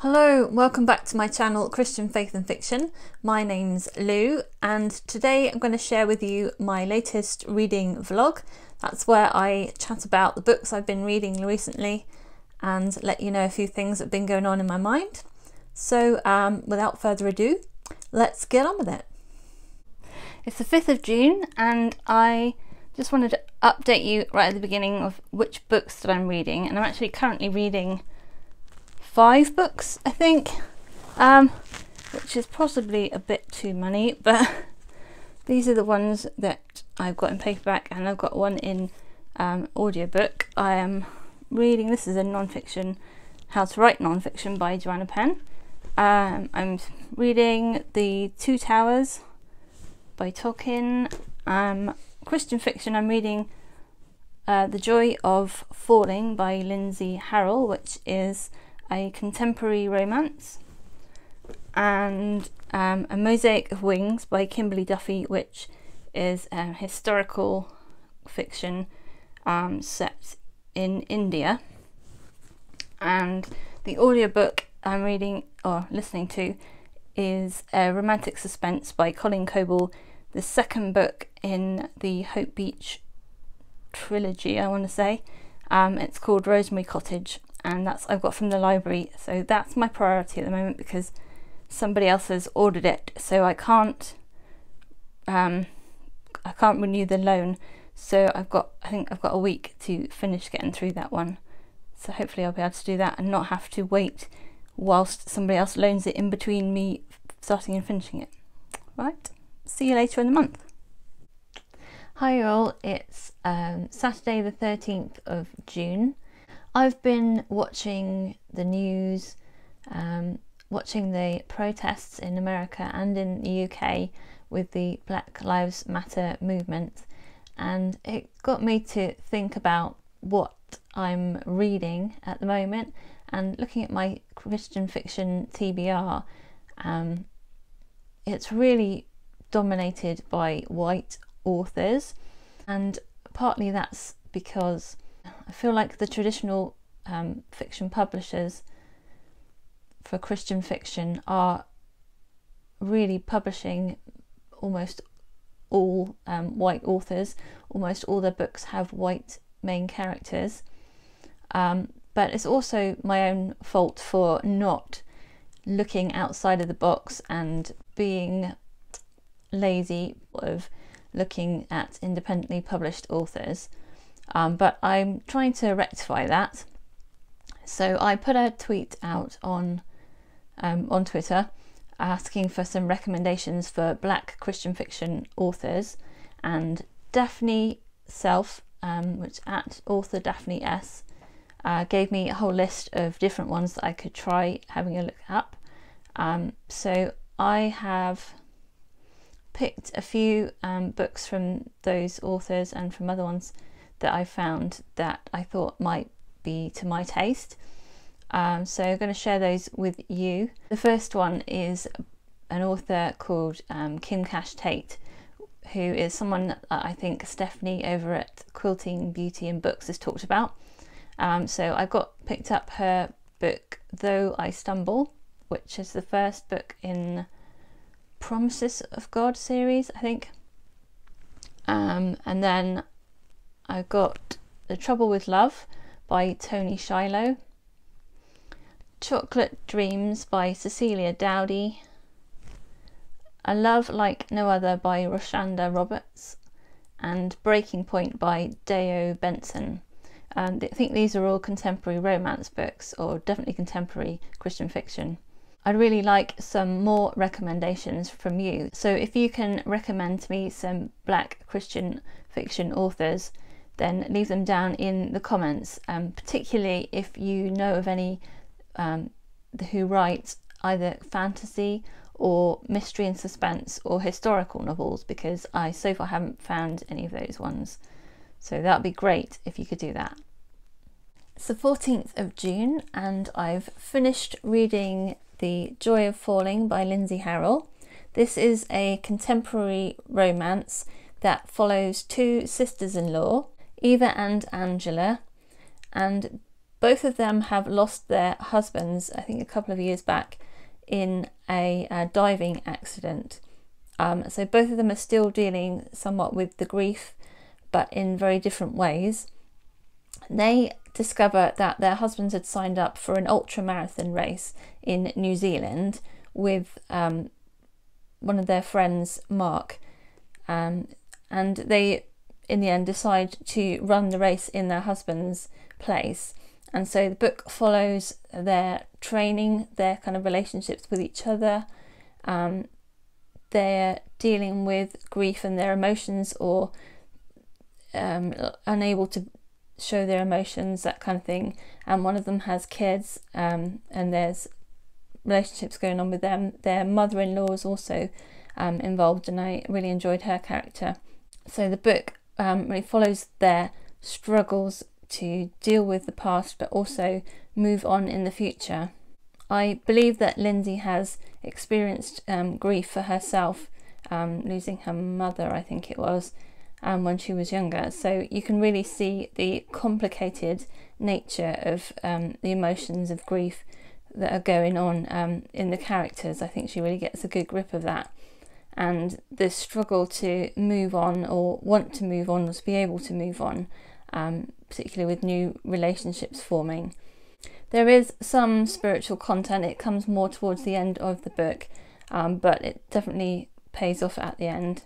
Hello, welcome back to my channel Christian Faith and Fiction. My name's Lou and today I'm going to share with you my latest reading vlog. That's where I chat about the books I've been reading recently and let you know a few things that have been going on in my mind. So without further ado, let's get on with it. It's the 5th of June and I just wanted to update you right at the beginning of which books that I'm reading, and I'm actually currently reading 5 books, I think, which is possibly a bit too many, but these are the ones that I've got in paperback, and I've got one in audiobook. I am reading, this is a non-fiction, How to Write Non-Fiction by Joanna Penn. I'm reading The Two Towers by Tolkien. Christian fiction, I'm reading The Joy of Falling by Lindsay Harrell, which is a contemporary romance, and A Mosaic of Wings by Kimberly Duffy, which is a historical fiction set in India. And the audiobook I'm reading or listening to is A Romantic Suspense by Colin Coble, the second book in the Hope Beach trilogy, I want to say. It's called Rosemary Cottage, and that's I've got from the library, so that's my priority at the moment because somebody else has ordered it, so I can't renew the loan. So I think I've got a week to finish getting through that one, so hopefully I'll be able to do that and not have to wait whilst somebody else loans it in between me starting and finishing it. Right, see you later in the month. Hi all, it's Saturday the 13th of June. I've been watching the news, watching the protests in America and in the UK with the Black Lives Matter movement, and it got me to think about what I'm reading at the moment. And looking at my Christian fiction TBR, it's really dominated by white authors, and partly that's because I feel like the traditional fiction publishers for Christian fiction are really publishing almost all white authors. Almost all their books have white main characters, but it's also my own fault for not looking outside of the box and being lazy of looking at independently published authors. But I'm trying to rectify that. So I put a tweet out on Twitter asking for some recommendations for Black Christian fiction authors, and Daphne Self, which at author Daphne S, gave me a whole list of different ones that I could try having a look up. So I have picked a few books from those authors and from other ones that I found that I thought might be to my taste. So I'm going to share those with you. The first one is an author called Kim Cash Tate, who is someone that I think Stephanie over at Quilting, Beauty and Books has talked about. So I picked up her book Though I Stumble, which is the first book in Promises of God series, I think. And then I got The Trouble with Love by Tony Shiloh, Chocolate Dreams by Cecilia Dowdy, A Love Like No Other by Roshanda Roberts, and Breaking Point by Deo Benson. I think these are all contemporary romance books, or definitely contemporary Christian fiction. I'd really like some more recommendations from you. So if you can recommend to me some Black Christian fiction authors, then leave them down in the comments, particularly if you know of any who write either fantasy or mystery and suspense or historical novels, because I so far haven't found any of those ones. So that would be great if you could do that. It's the 14th of June and I've finished reading The Joy of Falling by Lindsay Harrell. This is a contemporary romance that follows two sisters-in-law, Eva and Angela, and both of them have lost their husbands, I think a couple of years back, in a diving accident. So both of them are still dealing somewhat with the grief, but in very different ways. They discover that their husbands had signed up for an ultra marathon race in New Zealand with one of their friends, Mark, and they in the end decide to run the race in their husband's place. And so the book follows their training, their kind of relationships with each other. They're dealing with grief and their emotions, or unable to show their emotions, that kind of thing. And one of them has kids, and there's relationships going on with them. Their mother-in-law is also involved, and I really enjoyed her character. So the book really follows their struggles to deal with the past, but also move on in the future. I believe that Lindsay has experienced grief for herself, losing her mother, I think it was, when she was younger. So you can really see the complicated nature of the emotions of grief that are going on in the characters. I think she really gets a good grip of that. And the struggle to move on, or want to move on, or to be able to move on, particularly with new relationships forming. There is some spiritual content. It comes more towards the end of the book, but it definitely pays off at the end.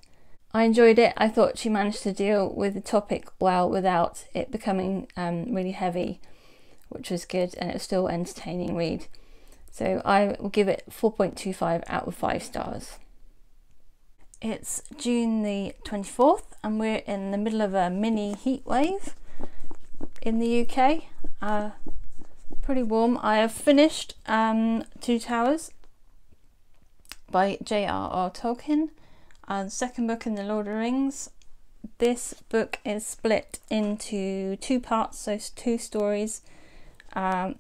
I enjoyed it. I thought she managed to deal with the topic well without it becoming really heavy, which was good, and it was still an entertaining read. So I will give it 4.25 out of 5 stars. It's June the 24th, and we're in the middle of a mini heat wave in the UK. Pretty warm. I have finished Two Towers by J.R.R. Tolkien, the second book in the Lord of the Rings. This book is split into 2 parts, so 2 stories.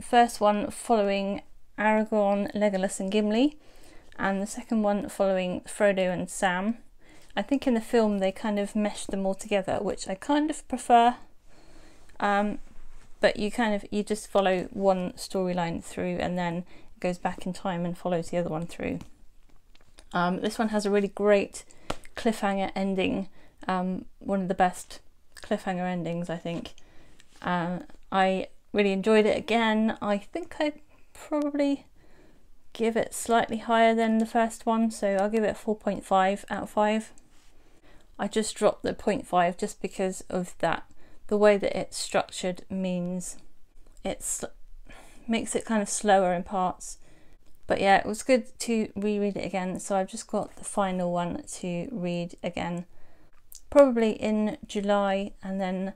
First one following Aragorn, Legolas and Gimli, and the second one following Frodo and Sam. I think in the film they kind of meshed them all together, which I kind of prefer. But you just follow one storyline through, and then it goes back in time and follows the other one through. This one has a really great cliffhanger ending, one of the best cliffhanger endings, I think. I really enjoyed it again. I think I probably give it slightly higher than the first one, so I'll give it 4.5 out of 5. I just dropped the 0.5 just because of that. The way that it's structured means makes it kind of slower in parts. But yeah, it was good to reread it again, so I've just got the final one to read again, probably in July, and then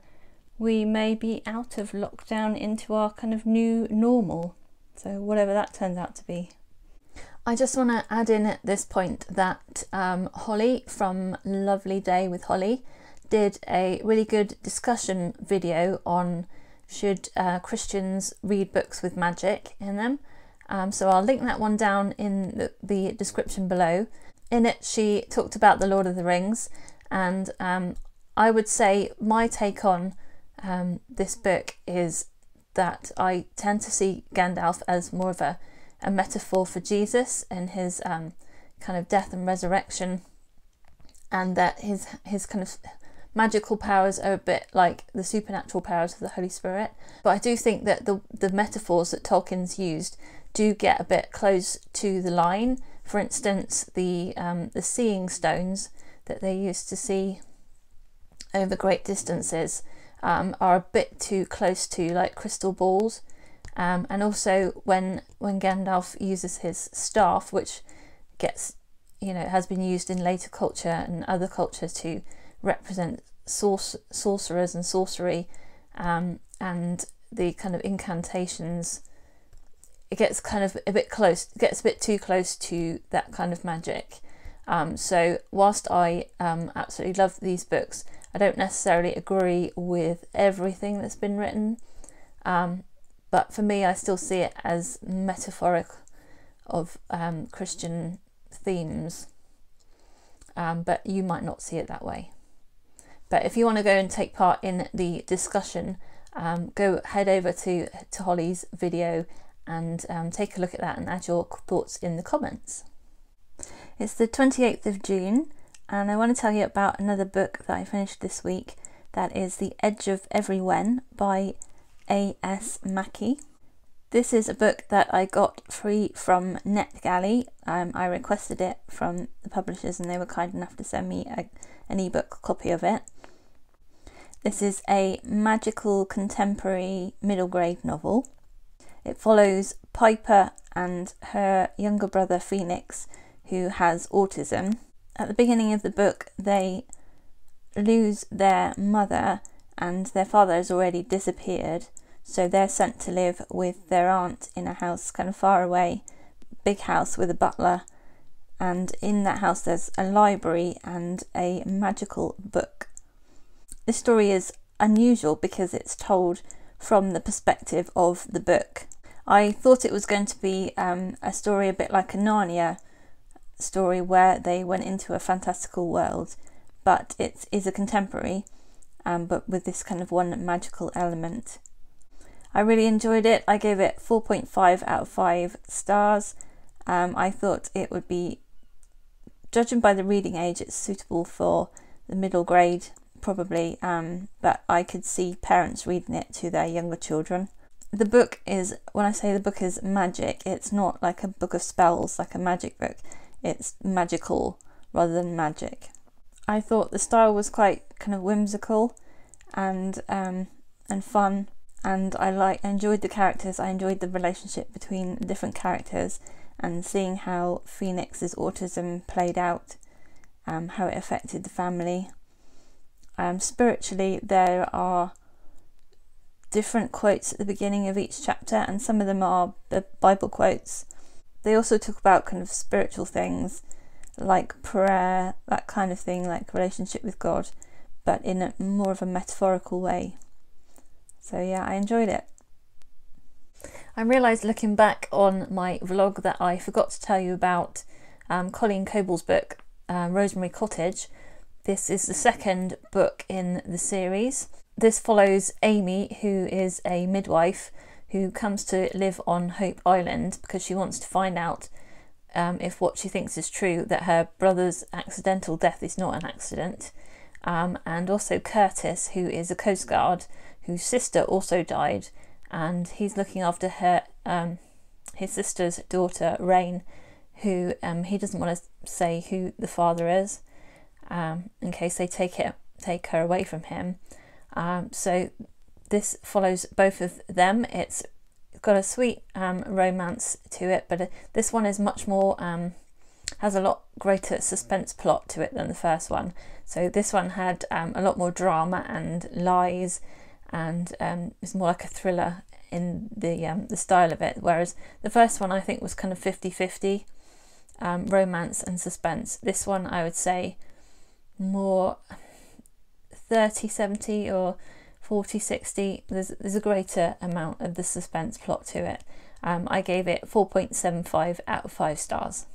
we may be out of lockdown into our kind of new normal, so whatever that turns out to be. I just want to add in at this point that Holly from Lovely Day with Holly did a really good discussion video on should Christians read books with magic in them. So I'll link that one down in the description below. In it she talked about the Lord of the Rings, and I would say my take on this book is that I tend to see Gandalf as more of a metaphor for Jesus and his kind of death and resurrection, and that his kind of magical powers are a bit like the supernatural powers of the Holy Spirit. But I do think that the metaphors that Tolkien's used do get a bit close to the line. For instance, the seeing stones that they used to see over great distances are a bit too close to like crystal balls. And also when Gandalf uses his staff, which gets, has been used in later culture and other cultures to represent sorcerers and sorcery, and the kind of incantations, it gets kind of a bit close, it gets a bit too close to that kind of magic. So whilst I absolutely love these books, I don't necessarily agree with everything that's been written, but for me I still see it as metaphoric of Christian themes, but you might not see it that way. But if you want to go and take part in the discussion, go head over to Holly's video and take a look at that and add your thoughts in the comments. It's the 28th of June and I want to tell you about another book that I finished this week. That is The Edge of Every Wen by A.S. Mackey. This is a book that I got free from NetGalley. I requested it from the publishers and they were kind enough to send me an ebook copy of it. This is a magical contemporary middle grade novel. It follows Piper and her younger brother Phoenix, who has autism. At the beginning of the book, they lose their mother and their father has already disappeared, so they're sent to live with their aunt in a house kind of far away, big house with a butler, and in that house there's a library and a magical book. This story is unusual because it's told from the perspective of the book. I thought it was going to be a story a bit like a Narnia story where they went into a fantastical world, but it is a contemporary, but with this kind of one magical element. I really enjoyed it. I gave it 4.5 out of 5 stars. I thought it would be, judging by the reading age, it's suitable for the middle grade probably, but I could see parents reading it to their younger children. The book is, when I say the book is magic, it's not like a book of spells, like a magic book. It's magical rather than magic. I thought the style was quite kind of whimsical and fun, and I enjoyed the characters. I enjoyed the relationship between different characters and seeing how Phoenix's autism played out, how it affected the family. Spiritually, there are different quotes at the beginning of each chapter, and some of them are Bible quotes. They also talk about kind of spiritual things like prayer, that kind of thing, like relationship with God, but in a more of a metaphorical way. So yeah, I enjoyed it. I realised looking back on my vlog that I forgot to tell you about Colleen Coble's book, Rosemary Cottage. This is the second book in the series. This follows Amy, who is a midwife who comes to live on Hope Island because she wants to find out if what she thinks is true, that her brother's accidental death is not an accident. And also Curtis, who is a Coast Guard, whose sister also died, and he's looking after her, his sister's daughter, Rain, who he doesn't want to say who the father is, in case they take her away from him. So this follows both of them. It's got a sweet romance to it, but this one is much more, has a lot greater suspense plot to it than the first one. So this one had a lot more drama and lies, and it's more like a thriller in the style of it, whereas the first one I think was kind of 50-50 romance and suspense. This one I would say more 30-70 or 40-60. There's a greater amount of the suspense plot to it. I gave it 4.75 out of 5 stars.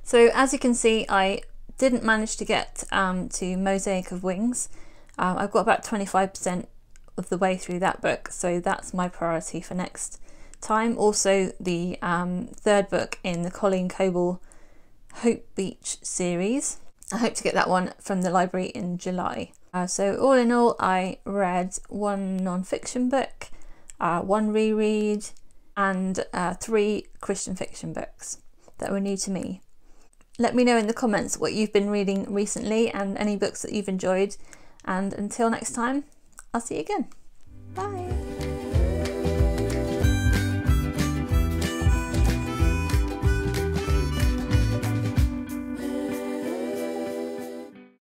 So as you can see, I didn't manage to get to Mosaic of Wings. I've got about 25% of the way through that book, so that's my priority for next time. Also the third book in the Colleen Coble Hope Beach series. I hope to get that one from the library in July. So all in all, I read 1 non-fiction book, 1 reread, and 3 Christian fiction books that were new to me. Let me know in the comments what you've been reading recently and any books that you've enjoyed. And until next time, I'll see you again. Bye!